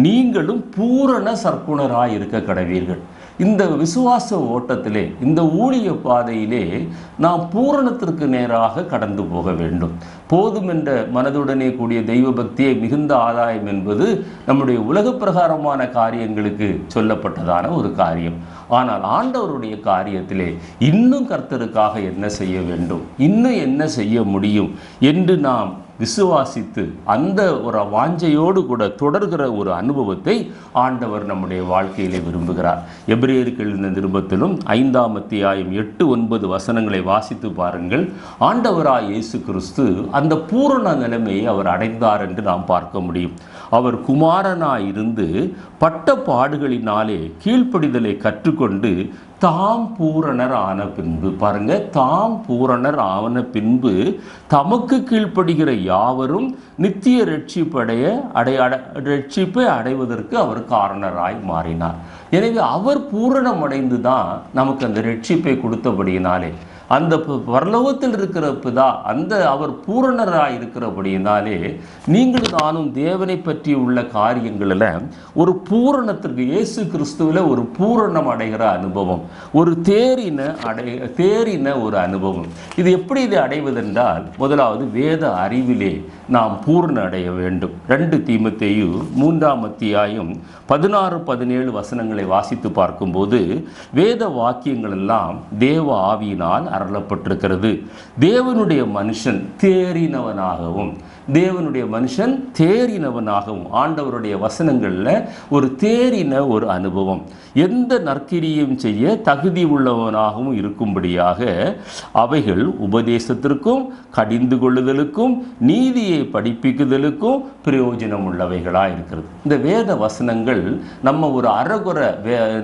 நீங்களும் பூரண சற்குணராய் இருக்க கடவீர்கள். இந்த விசுவாச ஓட்டத்திலே, இந்த ஊழிய பாதையிலே நாம் பூரணத்திற்கு நேராக கடந்து போக வேண்டும். போதும் என்ற மனதுடனே கூடிய தெய்வ பக்தியை மிகுந்த ஆதாயம் என்பது நம்முடைய உலக பிரகாரமான காரியங்களுக்கு சொல்லப்பட்டதான ஒரு காரியம். ஆனால் ஆண்டவருடைய காரியத்திலே இன்னும் கர்த்தருக்காக என்ன செய்ய வேண்டும், இன்னும் என்ன செய்ய முடியும் என்று நாம் விசுவாசித்து அந்த ஒரு வாஞ்சையோடு கூட தொடர்கிற ஒரு அனுபவத்தை ஆண்டவர் நம்முடைய வாழ்க்கையிலே விரும்புகிறார். எபிரேயருக்கு எழுதின நிருபத்திலும் 5ஆம் அத்தியாயம் 8-9 வசனங்களை வாசித்து பாருங்கள். ஆண்டவராய் இயேசு கிறிஸ்து அந்த பூரண நிலைமையை அவர் அடைந்தார் என்று நாம் பார்க்க முடியும். அவர் குமாரனாய் இருந்து பட்ட பாடுகளினாலே கீழ்ப்படிதலை கற்றுக்கொண்டு தாம் பூரணர் ஆன பின்பு, பாருங்க, தாம் பூரணர் ஆன பின்பு தமக்கு கீழ்ப்படுகிற யாவரும் நித்திய ரட்சிப்பை அடைவதற்கு அவர் காரணராய் மாறினார். எனவே அவர் பூரணமடைந்து தான் நமக்கு அந்த ரட்சிப்பை கொடுத்தபடியினாலே, அந்த பரலோகத்தில் இருக்கிற பிதா அவர் பூரணராய் இருக்கிறபடியினாலே நீங்களும் நானும் தேவனை பற்றி உள்ள காரியங்களில் ஒரு பூரணத்திற்கு இயேசு கிறிஸ்துவில் ஒரு பூரணம் அடைகிற அனுபவம், ஒரு தேறின ஒரு அனுபவம். இது எப்படி இதை அடைவதென்றால், முதலாவது வேத அறிவிலே நாம் பூர்ண அடைய வேண்டும். 2 தீமோத்தேயு 3ஆம் அத்தியாயம் 16-17 வசனங்களை வாசித்து பார்க்கும்போது வேத வாக்கியங்கள் எல்லாம் தேவ ஆவியினால் அருளப்பட்டிருக்கிறது. தேவனுடைய மனுஷன் தேறினவனாகவும் ஆண்டவருடைய வசனங்களில் ஒரு தேறின ஒரு அனுபவம், எந்த நற்கிரியும் செய்ய தகுதி உள்ளவனாகவும் இருக்கும்படியாக அவைகள் உபதேசத்திற்கும் கடிந்து கொள்ளுதலுக்கும் நீதியை படிப்பிக்குதலுக்கும் பிரயோஜனம் உள்ளவைகளாக இருக்கிறது. இந்த வேத வசனங்கள் நம்ம ஒரு அறகுற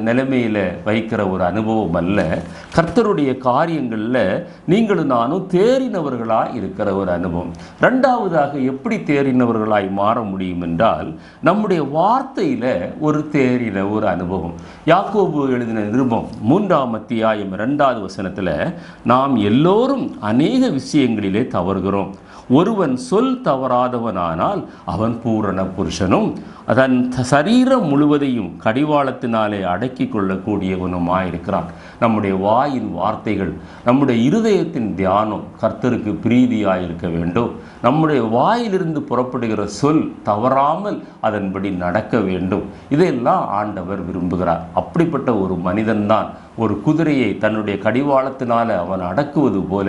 நிலைமையில் வைக்கிற ஒரு அனுபவம் அல்ல. கர்த்தருடைய காரியங்களில் நீங்களும் நானும் தேறினவர்களாக இருக்கிற ஒரு அனுபவம். 2வதாக எப்படி தேறினவர்களாய் மாற முடியும் என்றால், நம்முடைய வார்த்தையில் ஒரு தேறின ஒரு அனுபவம். யாக்கோபு எழுதின நிருபம் 3ஆம் அத்தியாயம் 2வது வசனத்தில், நாம் எல்லோரும் அநேக விஷயங்களிலே தவறுகிறோம். ஒருவன் சொல் தவறாதவனானால் அவன் பூரண புருஷனும் அதன் சரீரம் முழுவதையும் கடிவாளத்தினாலே அடக்கி கொள்ளக்கூடியவனுமாயிருக்கிறான். நம்முடைய வாயின் வார்த்தைகள், நம்முடைய இருதயத்தின் தியானம் கர்த்தருக்கு பிரீதியாயிருக்க வேண்டும். நம்முடைய வாயிலிருந்து புறப்படுகிற சொல் தவறாமல் அதன்படி நடக்க வேண்டும். இதையெல்லாம் ஆண்டவர் விரும்புகிறார். அப்படிப்பட்ட ஒரு மனிதன்தான் ஒரு குதிரையை தன்னுடைய கடிவாளத்தினால் அவன் அடக்குவது போல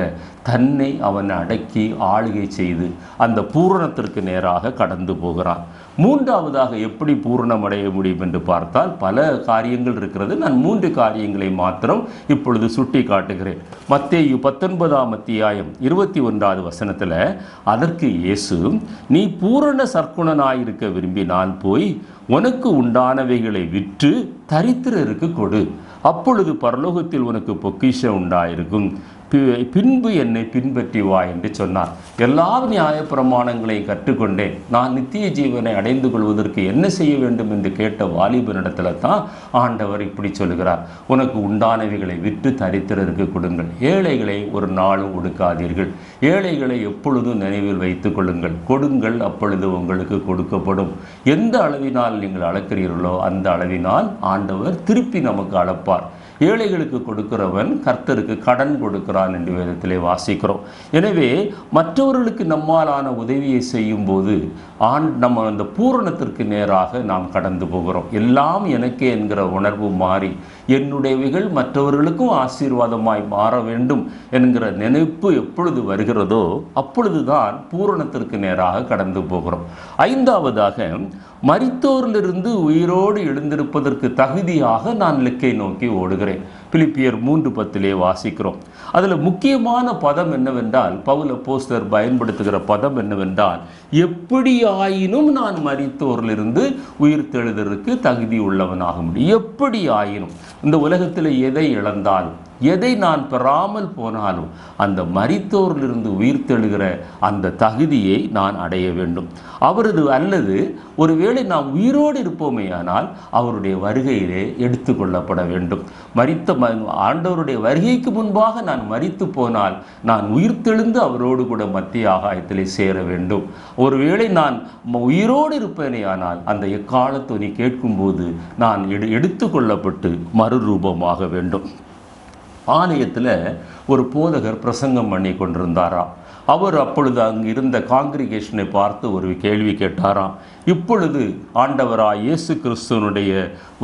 தன்னை அவன் அடக்கி ஆளுகை செய்து அந்த பூரணத்திற்கு நேராக கடந்து போகிறான். 3வதாக எப்படி பூரணமடைய முடியும் என்று பார்த்தால் பல காரியங்கள் இருக்கிறது. நான் 3 காரியங்களை மாத்திரம் இப்பொழுது சுட்டி காட்டுகிறேன். மத்தேயு 19ஆம் அத்தியாயம் 21வது வசனத்தில், அதற்கு இயேசு, நீ பூரண சற்குணனாயிருக்க விரும்பினால் போய் உனக்கு உண்டானவைகளை விற்று தரித்திரருக்கு கொடு, அப்பொழுது பரலோகத்தில் உனக்கு பொக்கிஷம் உண்டாயிருக்கும், பின்பு என்னை பின்பற்றி வா என்று சொன்னார். எல்லா நியாய பிரமாணங்களையும் கற்றுக்கொண்டேன், நான் நித்திய ஜீவனை அடைந்து கொள்வதற்கு என்ன செய்ய வேண்டும் என்று கேட்ட வாலிபனிடத்துல தான் ஆண்டவர் இப்படி சொல்கிறார், உனக்கு உண்டானவைகளை விற்று தரித்திரருக்கு கொடுங்கள், ஏழைகளை ஒரு நாளும் ஒடுக்காதீர்கள், ஏழைகளை எப்பொழுதும் நினைவில் வைத்துக் கொள்ளுங்கள், கொடுங்கள், அப்பொழுது உங்களுக்கு கொடுக்கப்படும். எந்த அளவினால் நீங்கள் அளக்கிறீர்களோ அந்த அளவினால் ஆண்டவர் திருப்பி நமக்கு அளப்பார். ஏழைகளுக்கு கொடுக்கிறவன் கர்த்தருக்கு கடன் கொடுக்கிறான் என்று வேதத்திலே வாசிக்கிறோம். எனவே மற்றவர்களுக்கு நம்மாலான உதவியை செய்யும் போது நம்ம அந்த பூரணத்திற்கு நேராக நாம் கடந்து போகிறோம். எல்லாம் எனக்கே என்கிற உணர்வு மாறி என்னுடையவைகள் மற்றவர்களுக்கும் ஆசீர்வாதமாய் மாற வேண்டும் என்கிற நினைப்பு எப்பொழுது வருகிறதோ அப்பொழுதுதான் பூரணத்திற்கு நேராக கடந்து போகிறோம். 5வதாக, மரித்தோரிலிருந்து உயிரோடு எழுந்திருப்பதற்கு தகுதியாக நான் இலக்கை நோக்கி ஓடுகிறேன். பிலிப்பியர் 3:10 வாசிக்கிறோம். அதில் முக்கியமான பதம் என்னவென்றால், பவுல் அப்போஸ்தலர் பயன்படுத்துகிற பதம் என்னவென்றால், எப்படி ஆயினும் நான் மரித்தோரிலிருந்து உயிர்த்தெழுதற்கு தகுதி உள்ளவனாக முடியும். எப்படி ஆயினும் இந்த உலகத்தில் எதை இழந்தாலும், எதை நான் பெறாமல் போனாலும் அந்த மரித்தோரிலிருந்து உயிர்த்தெழுகிற அந்த தகுதியை நான் அடைய வேண்டும். அவரது அல்லது ஒருவேளை நாம் உயிரோடு இருப்போமே ஆனால் அவருடைய வருகையிலே எடுத்துக்கொள்ளப்பட வேண்டும். ஆண்டவருடைய வருகைக்கு முன்பாக நான் மரித்து போனால் நான் உயிர்த்தெழுந்து அவரோடு கூட மத்திய ஆகாயத்திலே சேர வேண்டும். ஒருவேளை நான் உயிரோடு இருப்பேனே ஆனால் அந்த எக்காலத்துணி கேட்கும்போது நான் எடுத்துக்கொள்ளப்பட்டு மறுரூபமாக வேண்டும். ஆலயத்தில் ஒரு போதகர் பிரசங்கம் பண்ணி கொண்டிருந்தாராம். அவர் அப்பொழுது அங்கு இருந்த காங்கிரிகேஷனை பார்த்து ஒரு கேள்வி கேட்டாராம். இப்பொழுது ஆண்டவராய் இயேசு கிறிஸ்துவனுடைய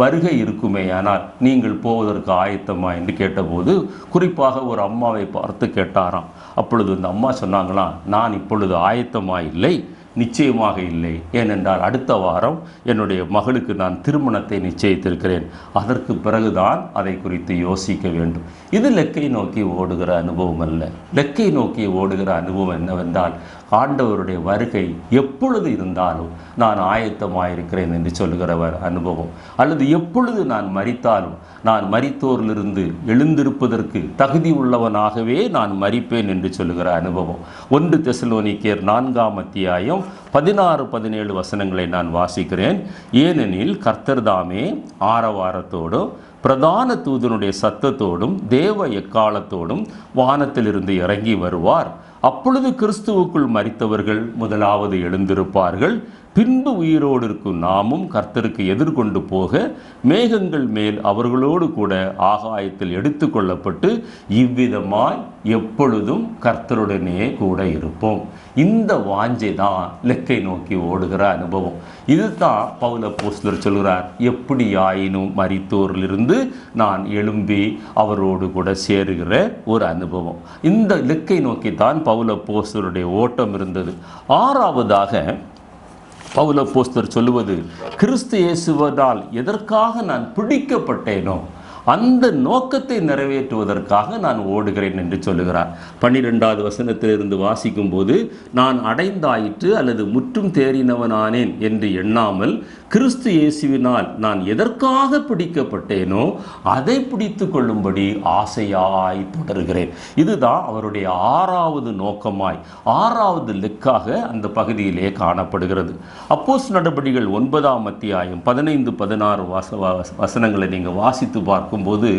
வருகை இருக்குமே ஆனால் நீங்கள் போவதற்கு ஆயத்தமா என்று கேட்டபோது குறிப்பாக ஒரு அம்மாவை பார்த்து கேட்டாராம். அப்பொழுது அந்த அம்மா சொன்னாங்களாம், நான் இப்பொழுது ஆயத்தமா இல்லை, நிச்சயமாக இல்லை. ஏனென்றால் அடுத்த வாரம் என்னுடைய மகளுக்கு நான் திருமணத்தை நிச்சயித்திருக்கிறேன். அதற்கு பிறகுதான் அதை குறித்து யோசிக்க வேண்டும். இது லெக்கை நோக்கி ஓடுகிற அனுபவம் அல்ல. லெக்கை நோக்கி ஓடுகிற அனுபவம் என்னவென்றால் ஆண்டவருடைய வருகை எப்பொழுது இருந்தாலும் நான் ஆயத்தமாயிருக்கிறேன் என்று சொல்லுகிறவர் அனுபவம். அல்லது எப்பொழுது நான் மரித்தாலும் நான் மரித்தோரிலிருந்து எழுந்திருப்பதற்கு தகுதி உள்ளவனாகவே நான் மரிப்பேன் என்று சொல்லுகிற அனுபவம். 1 தெசலோனிக்கேயர் 4ஆம் அத்தியாயம் 16-17 வசனங்களை நான் வாசிக்கிறேன். ஏனெனில் கர்த்தர் தாமே ஆரவாரத்தோடும் பிரதான தூதனுடைய சத்தத்தோடும் தேவ எக்காலத்தோடும் வானத்திலிருந்து இறங்கி வருவார். அப்பொழுது கிறிஸ்துவுக்குள் மரித்தவர்கள் முதலாவது எழுந்திருப்பார்கள். பின்பு உயிரோடு இருக்கும் நாமும் கர்த்தருக்கு எதிர்கொண்டு போக மேகங்கள் மேல் அவர்களோடு கூட ஆகாயத்தில் எடுத்து கொள்ளப்பட்டு இவ்விதமாய் எப்பொழுதும் கர்த்தருடனே கூட இருப்போம். இந்த வாஞ்சை தான் லெக்கை நோக்கி ஓடுகிற அனுபவம். இதுதான் பவுல் அப்போஸ்தலர் சொல்கிறார், எப்படி ஆயினும் மரித்தோரிலிருந்து நான் எழும்பி அவரோடு கூட சேருகிற ஒரு அனுபவம். இந்த லெக்கை நோக்கித்தான் பவுல் அப்போஸ்தலருடைய ஓட்டம் இருந்தது. ஆறாவதாக பவுல் அப்போஸ்தலர் சொல்லுவது, கிறிஸ்து இயேசுவால் எதற்காக நான் பிடிக்கப்பட்டேனோ அந்த நோக்கத்தை நிறைவேற்றுவதற்காக நான் ஓடுகிறேன் என்று சொல்லுகிறார். 12வது வசனத்திலிருந்து வாசிக்கும் போது, நான் அடைந்தாயிற்று அல்லது முற்றும் தேறினவனானேன் என்று எண்ணாமல் கிறிஸ்து இயேசுவினால் நான் எதற்காக பிடிக்கப்பட்டேனோ அதை பிடித்து கொள்ளும்படி ஆசையாய் தொடர்கிறேன். இதுதான் அவருடைய 6வது நோக்கமாய் 6வது லெக்காக அந்த பகுதியிலே காணப்படுகிறது. அப்போஸ்தலர் நடபடிகள் 9ஆம் அத்தியாயம் 15-16 வசனங்களை நீங்கள் வாசித்து பார்க்கும் போது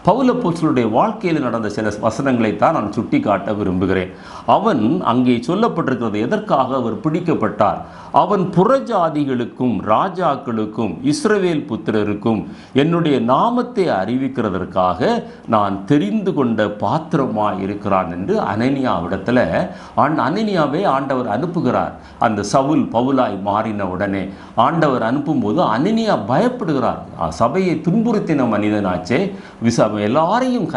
பவுல் அப்போஸ்தலருடைய வாழ்க்கையில் நடந்த சில வசனங்களை தான் நான் சுட்டி காட்ட விரும்புகிறேன். அவன் அங்கே சொல்லப்பட்டிருக்கிறது, எதற்காக அவர் பிடிக்கப்பட்டார். அவன் புறஜாதிகளுக்கும் ராஜாக்களுக்கும் இஸ்ரவேல் புத்திரருக்கும் என்னுடைய நாமத்தை அறிவிக்கிறதற்காக நான் தெரிந்து கொண்ட பாத்திரமாய் இருக்கிறான் என்று அனனியாவிடத்தில் அனனியாவை ஆண்டவர் அனுப்புகிறார். அந்த சவுல் பவுலாய் மாறின உடனே ஆண்டவர் அனுப்பும்போது அனனியா பயப்படுகிறார். சபையை துன்புறுத்தின மனிதனாச்சே, எல்லாரையும்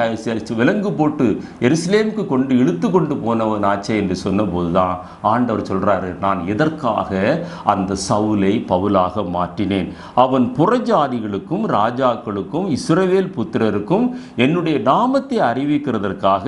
விலங்கு போட்டு எருசலேமுக்கு கொண்டு இழுத்து கொண்டு போனவனாச்சே என்று சொன்னபோது தான் ஆண்டவர் சொல்றாரு, நான் எதற்காக அந்த சவுலை பவுலாக மாற்றினேன். அவன் புறஜாதிகளுக்கும் ராஜாக்களுக்கும் இஸ்ரவேல் புத்திரருக்கும் என்னுடைய நாமத்தை அறிவிக்கிறதற்காக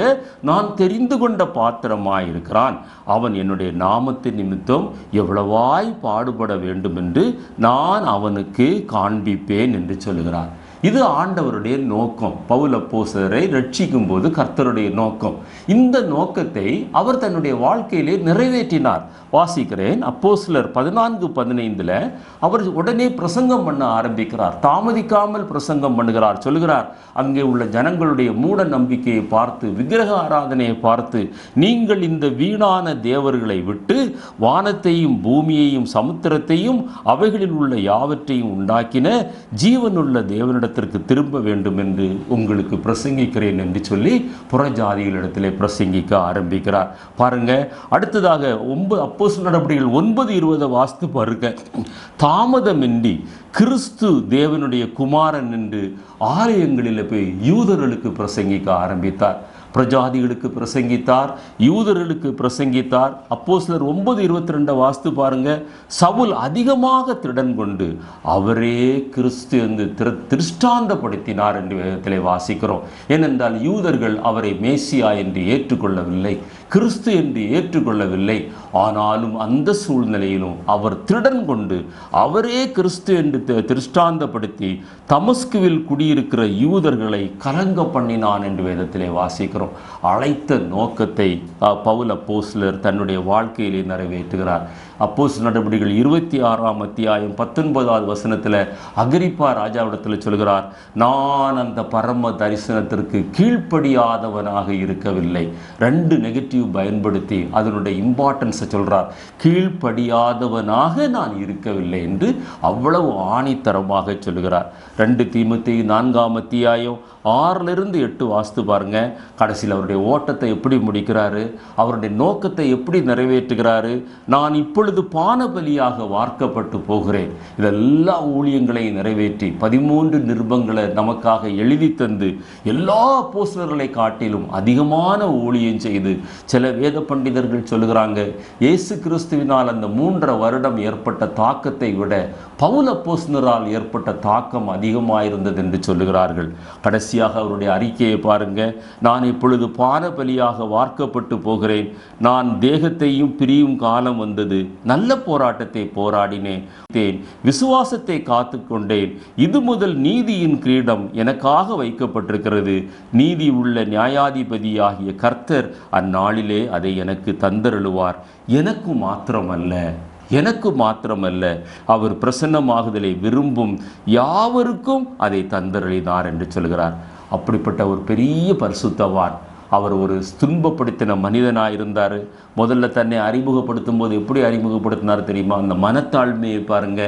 நான் தெரிந்து கொண்ட பாத்திரமாயிருக்கிறான். அவன் என்னுடைய நாமத்தின் நிமித்தம் எவ்வளவாய் பாடுபட வேண்டும் என்று நான் அவனுக்கு காண்பிப்பேன் என்று சொல்லுகிறார். இது ஆண்டவருடைய நோக்கம். பவுல் அப்போஸ்தலரை ரட்சிக்கும் போது கர்த்தருடைய நோக்கம். இந்த நோக்கத்தை அவர் தன்னுடைய வாழ்க்கையிலே நிறைவேற்றினார். வாசிக்கிறேன், அப்போஸ்தலர் 14-15 அவர் உடனே பிரசங்கம் பண்ண ஆரம்பிக்கிறார். தாமதிக்காமல் பிரசங்கம் பண்ணுகிறார். சொல்லுகிறார், அங்கே உள்ள ஜனங்களுடைய மூட நம்பிக்கையை பார்த்து, விக்கிரக ஆராதனையை பார்த்து, நீங்கள் இந்த வீணான தேவர்களை விட்டு வானத்தையும் பூமியையும் சமுத்திரத்தையும் அவைகளில் உள்ள யாவற்றையும் உண்டாக்கின ஜீவனுள்ள தேவனிடத்திற்கு திரும்ப வேண்டும் என்று உங்களுக்கு பிரசங்கிக்கிறேன் என்று சொல்லி புறஜாதிகளிடத்திலே பிரசங்கிக்க ஆரம்பிக்கிறார். பாருங்க, அடுத்ததாக அப்போஸ்தலர் நடபடிகள் 9:20 வாசித்து பாருங்க. தாமதமின்றி கிறிஸ்து தேவனுடைய குமாரன் என்று ஆலயங்களில் போய் யூதர்களுக்கு பிரசங்கிக்க ஆரம்பித்தார். பிரஜாதிகளுக்கு பிரசங்கித்தார், யூதர்களுக்கு பிரசங்கித்தார். அப்போஸ்தலர் 9:22 வாசித்து பாருங்க. சவுல் அதிகமாக திடன் கொண்டு அவரே கிறிஸ்து என்று திருஷ்டாந்தப்படுத்தினார் என்று வேதத்திலே வாசிக்கிறோம். ஏனென்றால் யூதர்கள் அவரை மேசியா என்று ஏற்றுக்கொள்ளவில்லை, கிறிஸ்து என்று ஏற்றுக்கொள்ளவில்லை. ஆனாலும் அந்த சூழ்நிலையிலும் அவர் திடன் கொண்டு அவரே கிறிஸ்து என்று திருஷ்டாந்தப்படுத்தி தமஸ்குவில் குடியிருக்கிற யூதர்களை கலங்க பண்ணினான் என்று வேதத்திலே வாசிக்கிறோம். அழைத்த நோக்கத்தை பவுல் அப்போஸ்தலர் தன்னுடைய வாழ்க்கையிலே நிறைவேற்றுகிறார். அப்போஸ்தலர் நடவடிக்கைகள் 26ஆம் அத்தியாயம் 19வது வசனத்தில் அகிரிப்பா ராஜாவிடத்தில் சொல்கிறார், நான் அந்த பரம தரிசனத்திற்கு கீழ்ப்படியாதவனாக இருக்கவில்லை. 2 நெகட்டிவ் பயன்படுத்தி அதனுடைய இம்பார்ட்டன்ஸை சொல்கிறார். கீழ்ப்படியாதவனாக நான் இருக்கவில்லை என்று அவ்வளவு ஆணித்தரமாக சொல்கிறார். 2 தீமோத்தேயு 4ஆம் அத்தியாயம் 6லிருந்து 8 வாசித்து பாருங்க. கடைசியில் அவருடைய ஓட்டத்தை எப்படி முடிக்கிறாரு, அவருடைய நோக்கத்தை எப்படி நிறைவேற்றுகிறாரு. நான் இப்பொழுது பானபலியாக வார்க்கப்பட்டு போகிறேன். இதெல்லா ஊழியங்களையும் நிறைவேற்றி 13 நிருபங்களை நமக்காக எழுதி தந்து எல்லா அப்போஸ்தலர்களை காட்டிலும் அதிகமான ஊழியம் செய்து, சில வேத பண்டிதர்கள் சொல்லுகிறாங்க, இயேசு கிறிஸ்துவினால் அந்த 3.5 வருடம் ஏற்பட்ட தாக்கத்தை விட பவுல் அப்போஸ்தலரால் ஏற்பட்ட தாக்கம் அதிகமாயிருந்தது என்று சொல்லுகிறார்கள். கடைசியாக அவருடைய அறிக்கையை பாருங்க. நான் இப்பொழுது பானபலியாக வார்க்கப்பட்டு போகிறேன். நான் தேகத்தையும் பிரியும் காலம் வந்தது. நல்ல போராட்டத்தை போராடினேன், விசுவாசத்தை காத்து கொண்டேன். இது முதல் நீதியின் கிரீடம் எனக்காக வைக்கப்பட்டிருக்கிறது. நீதி உள்ள நியாயாதிபதியாகிய கர்த்தர் அந்நாளிலே அதை எனக்கு தந்தருளுவார். எனக்கு மாத்திரமல்ல, அவர் பிரசன்னமாகுதலை விரும்பும் யாவருக்கும் அதை தந்தருளினார் என்று சொல்கிறார். அப்படிப்பட்ட ஒரு பெரிய பரிசுத்தவான். அவர் ஒரு துன்பப்படுத்தின மனிதனாக இருந்தார். முதல்ல தன்னை அறிமுகப்படுத்தும் போது எப்படி அறிமுகப்படுத்தினார் தெரியுமா? அந்த மனத்தாழ்மையை பாருங்க.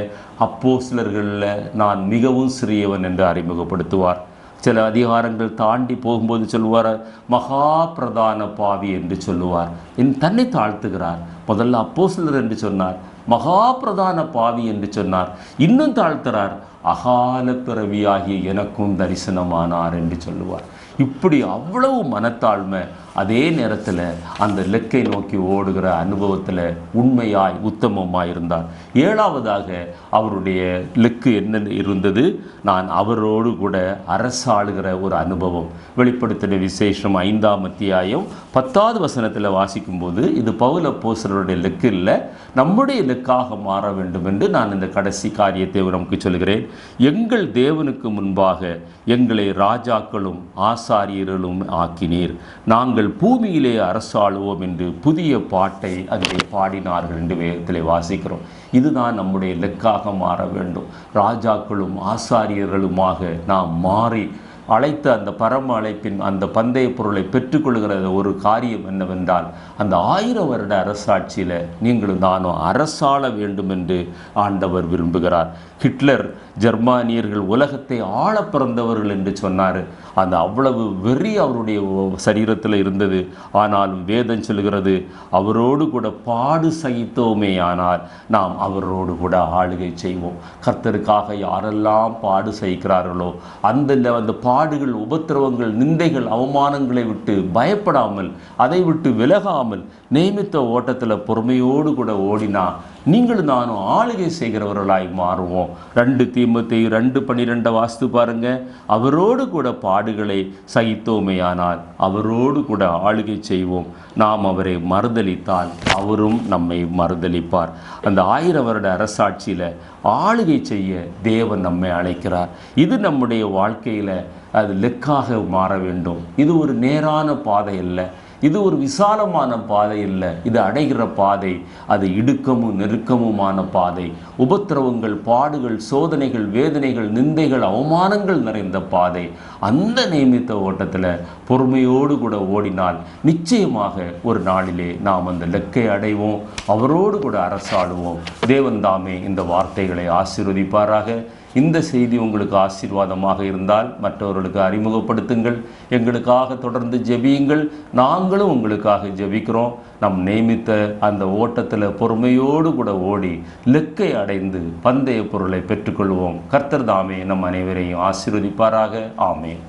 அப்போஸ்தலர்களில் நான் மிகவும் சிறியவன் என்று அறிமுகப்படுத்துவார். சில அதிகாரங்கள் தாண்டி போகும்போது சொல்லுவார், மகா பிரதான பாவி என்று சொல்லுவார். தன்னை தாழ்த்துகிறார். முதல்ல அப்போஸ்தலர் என்று சொன்னார், மகா பிரதான பாவி என்று சொன்னார். இன்னும் தாழ்த்துறார், அகால பிறவியாகிய எனக்கும் தரிசனமானார் என்று சொல்லுவார். இப்படி அவ்வளவு மனத்தாழ்மை. அதே நேரத்தில் அந்த இலக்கை நோக்கி ஓடுகிற அனுபவத்தில் உண்மையாய் உத்தமமாய் இருந்தார். 7வதாக அவருடைய இலக்கு என்ன இருந்தது? நான் அவரோடு கூட அரசாளுகிற ஒரு அனுபவம். வெளிப்படுத்தின விசேஷம் 5ஆம் அத்தியாயம் 10வது வசனத்தில் வாசிக்கும்போது, இது பவுல் அப்போஸ்தலருடைய இலக்கு இல்லை, நம்முடைய இலக்காக மாற வேண்டும் என்று நான் இந்த கடைசி காரியத்தை நமக்கு சொல்கிறேன். எங்கள் தேவனுக்கு முன்பாக எங்களை ராஜாக்களும் ஆசாரியர்களும் ஆக்கினீர், நாங்கள் பூமியிலே அரசாளுவோம் என்று புதிய பாட்டை அங்கே பாடினார்கள் என்று வேதத்திலே வாசிக்கிறோம். இதுதான் நம்முடைய இலக்காக மாற வேண்டும். ராஜாக்களும் ஆசாரியர்களுமாக நாம் மாறி அழைத்த அந்த பரம அழைப்பின் அந்த பந்தய பொருளை பெற்றுக்கொள்கிற ஒரு காரியம் என்னவென்றால், அந்த 1000 வருட அரசாட்சியில் நீங்களும் நானும் அரசாள வேண்டும் என்று ஆண்டவர் விரும்புகிறார். ஹிட்லர் ஜெர்மானியர்கள் உலகத்தை ஆள பிறந்தவர்கள் என்று சொன்னார். அந்த அவ்வளவு வெறி அவருடைய சரீரத்தில் இருந்தது. ஆனாலும் வேதம் சொல்கிறது, அவரோடு கூட பாடு சகித்தோமே ஆனால் நாம் அவரோடு கூட ஆளுகை செய்வோம். கர்த்தருக்காக யாரெல்லாம் பாடு சகிக்கிறார்களோ அந்த பாடுகள், உபத்திரவங்கள், நிந்தைகள், அவமானங்களை விட்டு பயப்படாமல், அதை விட்டு விலகாமல் நியமித்த ஓட்டத்தில் பொறுமையோடு கூட ஓடினா நீங்களும் நானும் ஆளுகை செய்கிறவர்களாய் மாறுவோம். 2 தீமோத்தேயு 2:12 வாசித்து பாருங்க. அவரோடு கூட பாடுகளை சகித்தோமேயானால் அவரோடு கூட ஆளுகை செய்வோம். நாம் அவரை மறுதலித்தால் அவரும் நம்மை மறுதலிப்பார். அந்த 1000 வருட அரசாட்சியில் ஆளுகை செய்ய தேவன் நம்மை அழைக்கிறார். இது நம்முடைய வாழ்க்கையில் அது லெக்காக மாற வேண்டும். இது ஒரு நேரான பாதை இல்லை, இது ஒரு விசாலமான பாதை இல்லை, இது அடைகிற பாதை. அது இடுக்கமும் நெருக்கமுமான பாதை. உபத்திரவங்கள், பாடுகள், சோதனைகள், வேதனைகள், நிந்தைகள், அவமானங்கள் நிறைந்த பாதை. அந்த நியமித்த ஓட்டத்தில் பொறுமையோடு கூட ஓடினால் நிச்சயமாக ஒரு நாளிலே நாம் அந்த இலக்கை அடைவோம், அவரோடு கூட அரசாடுவோம். தேவன் தாமே இந்த வார்த்தைகளை ஆசீர்வதிப்பாராக. இந்த செய்தி உங்களுக்கு ஆசீர்வாதமாக இருந்தால் மற்றவர்களுக்கு அறிமுகப்படுத்துங்கள். எங்களுக்காக தொடர்ந்து ஜெபியுங்கள். நாங்களும் உங்களுக்காக ஜெபிக்கிறோம். நம் நியமித்த அந்த ஓட்டத்தில் பொறுமையோடு கூட ஓடி இலக்கை அடைந்து பந்தய பொருளை பெற்றுக்கொள்வோம். கர்த்தர் தாமே நம் அனைவரையும் ஆசீர்வதிப்பாராக. ஆமென்.